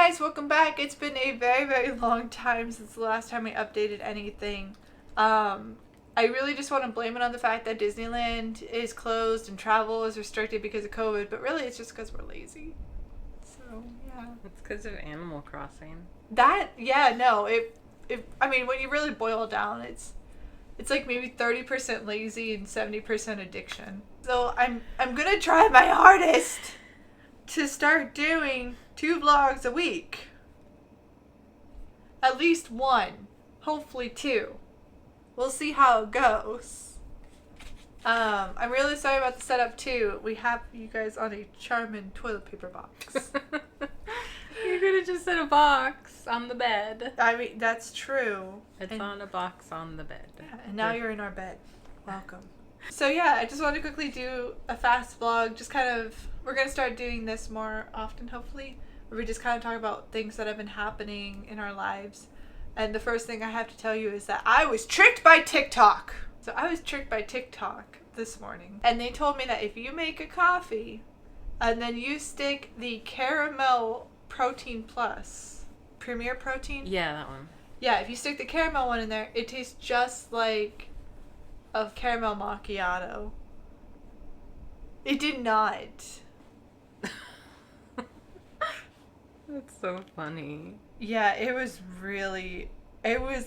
guys, welcome back. It's been a very, very long time since the last time we updated anything. I really just want to blame it on the fact that Disneyland is closed and travel is restricted because of COVID, but really it's just because we're lazy. So, yeah. It's because of Animal Crossing. I mean, when you really boil it down, it's like maybe 30% lazy and 70% addiction. So I'm going to try my hardest to start doing 2 vlogs a week. At least 1. Hopefully 2. We'll see how it goes. I'm really sorry about the setup too. We have you guys on a Charmin toilet paper box. You could have just said a box on the bed. I mean, that's true. It's on a box on the bed. Yeah, and now you're in our bed. Welcome. So yeah, I just want to quickly do a fast vlog. Just kind of, we're going to start doing this more often, hopefully. Where we just kind of talk about things that have been happening in our lives. And the first thing I have to tell you is that I was tricked by TikTok. So I was tricked by TikTok this morning. And they told me that if you make a coffee and then you stick the caramel protein plus, Premier Protein? Yeah, that one. Yeah, if you stick the caramel one in there, it tastes just like a caramel macchiato. It did not. That's so funny. Yeah, it was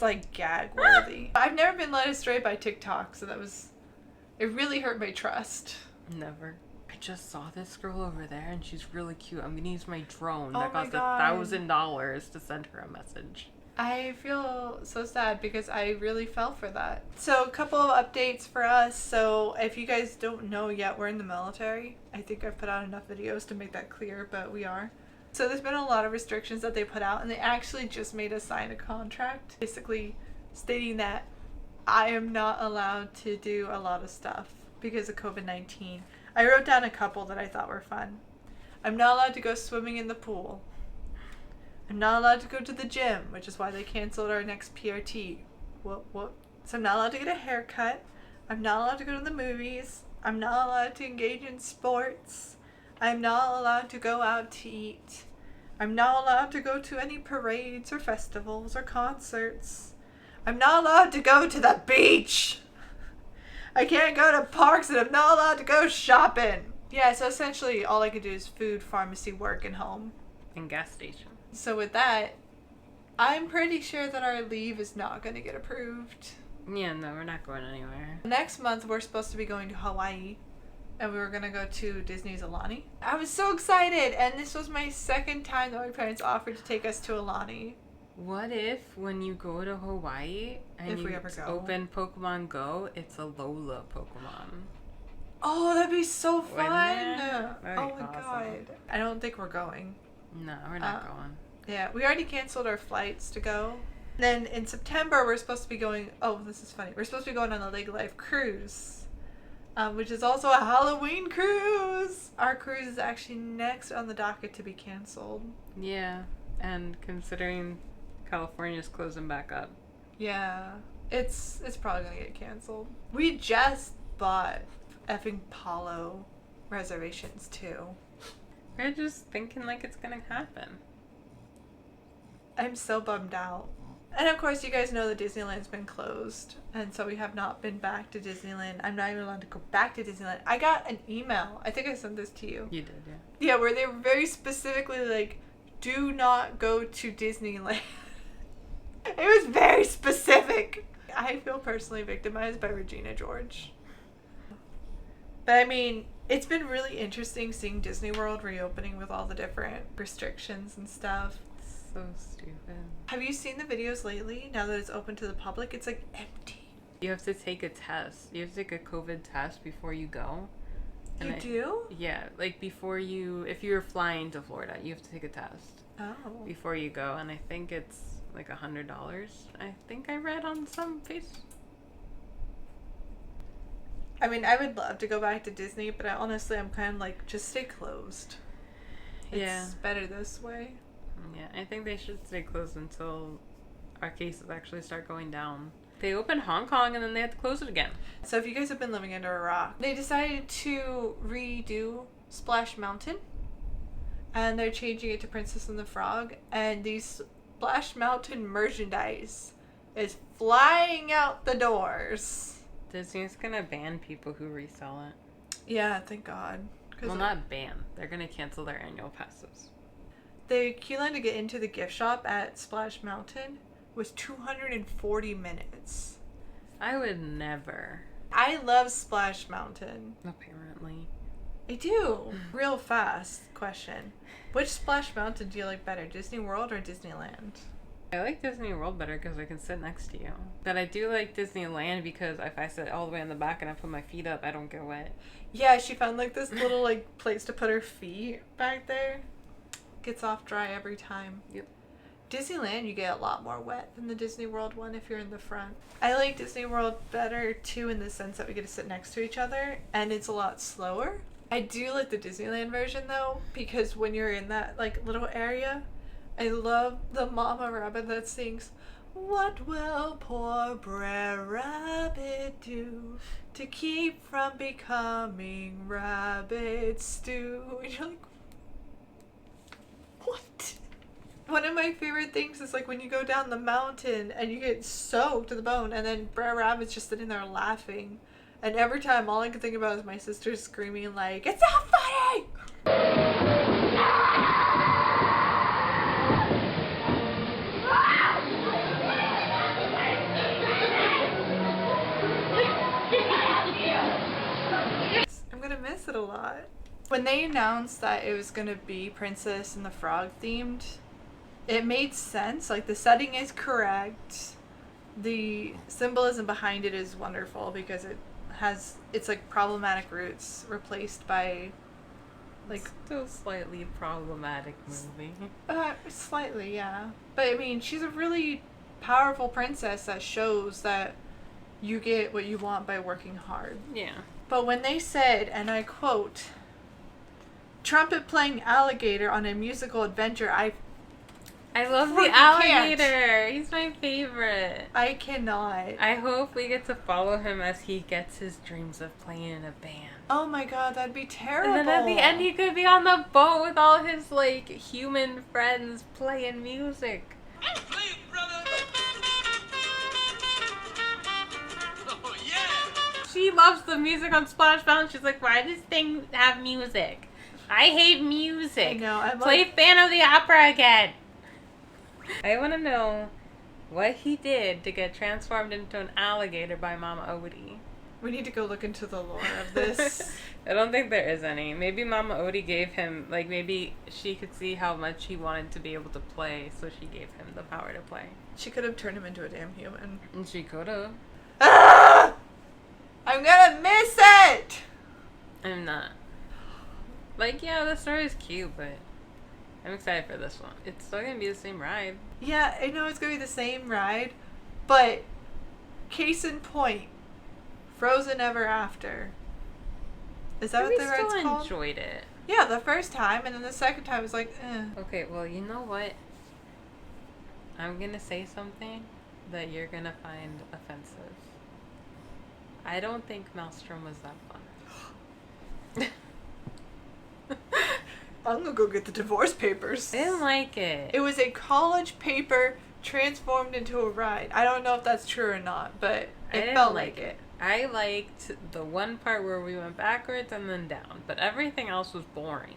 like gag worthy. I've never been led astray by TikTok, so it really hurt my trust. Never. I just saw this girl over there and she's really cute. I'm gonna use my drone Oh that my cost God. $1,000 to send her a message. I feel so sad because I really fell for that. So a couple of updates for us. So if you guys don't know yet, we're in the military. I think I've put out enough videos to make that clear, but we are. So there's been a lot of restrictions that they put out, and they actually just made us sign a contract basically stating that I am not allowed to do a lot of stuff because of COVID-19. I wrote down a couple that I thought were fun. I'm not allowed to go swimming in the pool. I'm not allowed to go to the gym, which is why they canceled our next PRT. What? So I'm not allowed to get a haircut. I'm not allowed to go to the movies. I'm not allowed to engage in sports. I'm not allowed to go out to eat. I'm not allowed to go to any parades or festivals or concerts. I'm not allowed to go to the beach. I can't go to parks, and I'm not allowed to go shopping. Yeah, so essentially all I could do is food, pharmacy, work, and home. And gas station. So with that, I'm pretty sure that our leave is not going to get approved. Yeah, no, we're not going anywhere. Next month, we're supposed to be going to Hawaii. And we were going to go to Disney's Aulani. I was so excited. And this was my second time that my parents offered to take us to Aulani. What if when you go to Hawaii and If you we ever go. open Pokemon Go, it's a Lola Pokemon? Oh, that'd be so fun. That'd be Oh my awesome. God. I don't think we're going. No, we're not going. Yeah, we already canceled our flights to go. Then in September, we're supposed to be going... Oh, this is funny. We're supposed to be going on a Lake Life cruise. Which is also a Halloween cruise. Our cruise is actually next on the docket to be canceled. Yeah, and considering California's closing back up. Yeah, it's probably gonna get canceled. We just bought effing Palo reservations too. We're just thinking like it's gonna happen. I'm so bummed out. And of course, you guys know that Disneyland's been closed, and so we have not been back to Disneyland. I'm not even allowed to go back to Disneyland. I got an email. I think I sent this to you. You did, yeah. Yeah, where they were very specifically like, do not go to Disneyland. It was very specific. I feel personally victimized by Regina George. But I mean, it's been really interesting seeing Disney World reopening with all the different restrictions and stuff. So stupid. Have you seen the videos lately? Now that it's open to the public, it's like empty. You have to take a test. You have to take a COVID test before you go. You do? Yeah, like before you, if you're flying to Florida, you have to take a test Oh. before you go, and I think it's like $100. I think I read on some face. I mean, I would love to go back to Disney, but honestly, I'm kind of like, just stay closed. It's better this way. Yeah, I think they should stay closed until our cases actually start going down. They opened Hong Kong and then they had to close it again. So if you guys have been living under a rock, they decided to redo Splash Mountain. and they're changing it to Princess and the Frog, and these Splash Mountain merchandise is flying out the doors. Disney's gonna ban people who resell it. Yeah, thank God. Well, not ban. They're gonna cancel their annual passes. The queue line to get into the gift shop at Splash Mountain was 240 minutes. I would never. I love Splash Mountain. Apparently. I do. Real fast question. Which Splash Mountain do you like better, Disney World or Disneyland? I like Disney World better because I can sit next to you. But I do like Disneyland because if I sit all the way in the back and I put my feet up, I don't get wet. Yeah, she found like this little like place to put her feet back there. Gets off dry every time. Yep. Disneyland, you get a lot more wet than the Disney World one if you're in the front. I like Disney World better too in the sense that we get to sit next to each other and it's a lot slower. I do like the Disneyland version though, because when you're in that like little area, I love the mama rabbit that sings, "What will poor Brer Rabbit do to keep from becoming rabbit stew?" And you're like, what? One of my favorite things is like when you go down the mountain and you get soaked to the bone and then Brer Rabbit's just sitting there laughing. And every time all I can think about is my sister screaming like, "It's not funny!" I'm gonna miss it a lot. When they announced that it was gonna be Princess and the Frog themed, it made sense. Like the setting is correct. The symbolism behind it is wonderful because it's like problematic roots replaced by like Still slightly problematic movie. slightly, yeah. But I mean, she's a really powerful princess that shows that you get what you want by working hard. Yeah. But when they said, and I quote, "trumpet playing alligator on a musical adventure," I love the Freaking alligator. can't. He's my favorite. I cannot. I hope we get to follow him as he gets his dreams of playing in a band. Oh my god, that'd be terrible. And then at the end he could be on the boat with all his like human friends playing music. Play it, brother! Oh, yeah! She loves the music on Splash Mountain. She's like, why does this thing have music? I hate music. I know. I'm Play like, Phantom of the Opera again. I want to know what he did to get transformed into an alligator by Mama Odie. we need to go look into the lore of this. I don't think there is any. Maybe Mama Odie gave him, like, maybe she could see how much he wanted to be able to play, so she gave him the power to play. She could have turned him into a damn human. And she could have. Ah! I'm gonna miss it! I'm not. Like, yeah, the story is cute, but I'm excited for this one. It's still gonna be the same ride. Yeah, I know it's gonna be the same ride, but case in point, Frozen Ever After. Is that what the ride's We still called? enjoyed it. Yeah, the first time, and then the second time was like, eh. Okay, well, you know what? I'm gonna say something that you're gonna find offensive. I don't think Maelstrom was that fun. I'm gonna go get the divorce papers. I didn't like it. It was a college paper transformed into a ride. I don't know if that's true or not, but I it didn't felt like like it. I liked the one part where we went backwards and then down, but everything else was boring.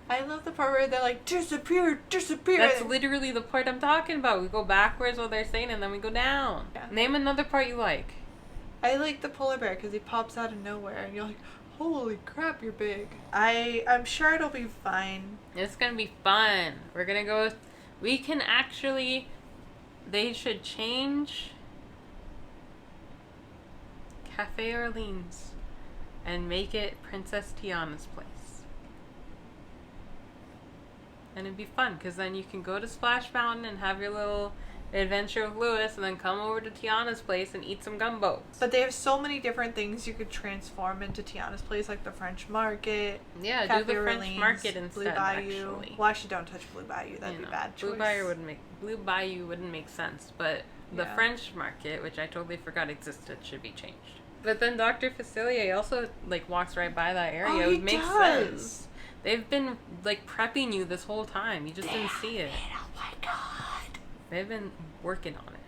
I love the part where they're like, disappear, disappear. That's literally the part I'm talking about. We go backwards while they're saying and then we go down. Yeah. Name another part you like. I like the polar bear because he pops out of nowhere and you're like, holy crap, you're big. I'm sure it'll be fine. It's gonna be fun. We're gonna go. We can actually. They should change Cafe Orleans and make it Princess Tiana's place. And it'd be fun because then you can go to Splash Mountain and have your little adventure with Lewis and then come over to Tiana's place and eat some gumbos. But they have so many different things you could transform into Tiana's place, like the French Market. Yeah, Cafe do the French Orleans, Market instead, Blue Bayou. actually. Well, actually, don't touch Blue Bayou. That'd You be know, a bad choice. Blue Bayou wouldn't make sense, but the Yeah. French Market, which I totally forgot existed, should be changed. But then Dr. Facilier also like walks right by that area. Oh, it he would make does. sense. They've been like prepping you this whole time. You just didn't see it. Oh my god. They've been working on it.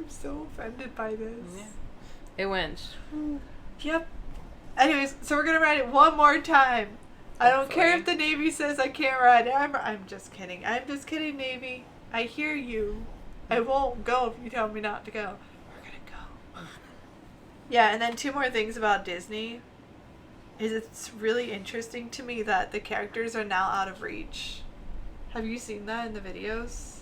I'm so offended by this. Yeah. It went. Yep. Anyways, so we're gonna ride it one more time. I don't care if Hopefully. the Navy says I can't ride it. I'm just kidding. I'm just kidding, Navy. I hear you. I won't go if you tell me not to go. We're gonna go. Yeah, and then 2 more things about Disney. It's really interesting to me that the characters are now out of reach. Have you seen that in the videos?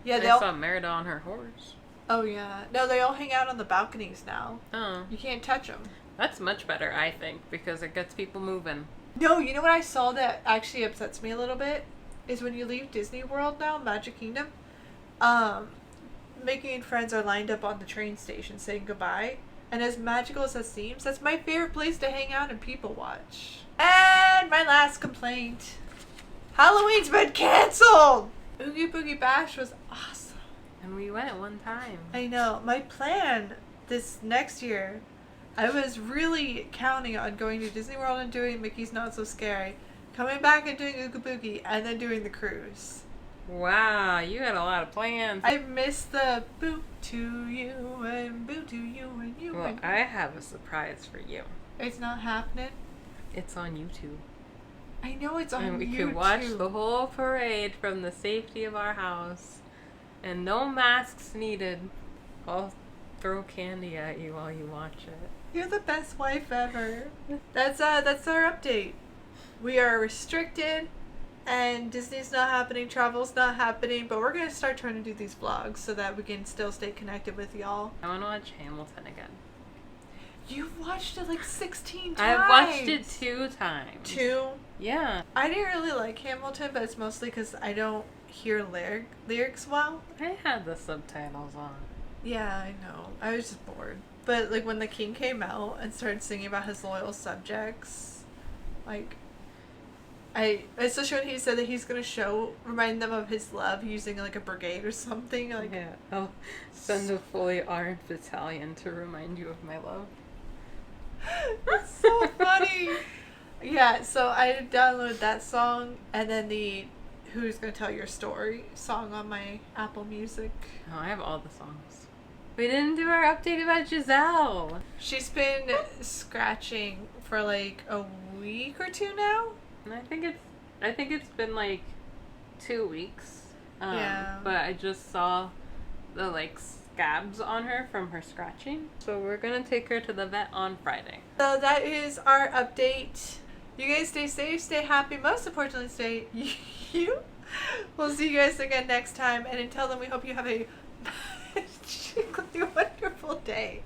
Yeah, I they all. saw Merida on her horse. Oh yeah. No, they all hang out on the balconies now. Oh, You can't touch them. that's much better, I think, because it gets people moving. No, you know what I saw that actually upsets me a little bit is when you leave Disney World now, Magic Kingdom, Mickey and friends are lined up on the train station saying goodbye. And as magical as that seems, that's my favorite place to hang out and people watch. And my last complaint. Halloween's been canceled! Oogie Boogie Bash was awesome. And we went one time. I know. My plan this next year, I was really counting on going to Disney World and doing Mickey's Not So Scary, coming back and doing Oogie Boogie, and then doing the cruise. Wow, you had a lot of plans. I missed the boo to you and boo to you and you Well, and... I have a surprise for you. It's not happening. It's on YouTube. I know it's on And we YouTube. could watch the whole parade from the safety of our house. And no masks needed. I'll throw candy at you while you watch it. You're the best wife ever. That's our update. We are restricted, and Disney's not happening, travel's not happening, but we're gonna start trying to do these vlogs so that we can still stay connected with y'all. I want to watch Hamilton again. You've watched it like 16 times. I've watched it 2 times. 2? Yeah. I didn't really like Hamilton, but it's mostly because I don't hear lyrics well. I had the subtitles on. Yeah, I know. I was just bored. But like when the king came out and started singing about his loyal subjects, like especially when he said that he's gonna remind them of his love using like a brigade or something. Like Yeah, I'll send a fully armed battalion to remind you of my love. it's so funny. Yeah, so I downloaded that song and then the Who's Gonna Tell Your Story song on my Apple Music. Oh, I have all the songs. We didn't do our update about Giselle. She's been scratching for like a week or 2 now. And I think it's been like 2 weeks. Yeah. But I just saw the like scabs on her from her scratching. So we're gonna take her to the vet on Friday. So that is our update. You guys stay safe, stay happy, most importantly stay you. We'll see you guys again next time, and until then we hope you have a magically wonderful day.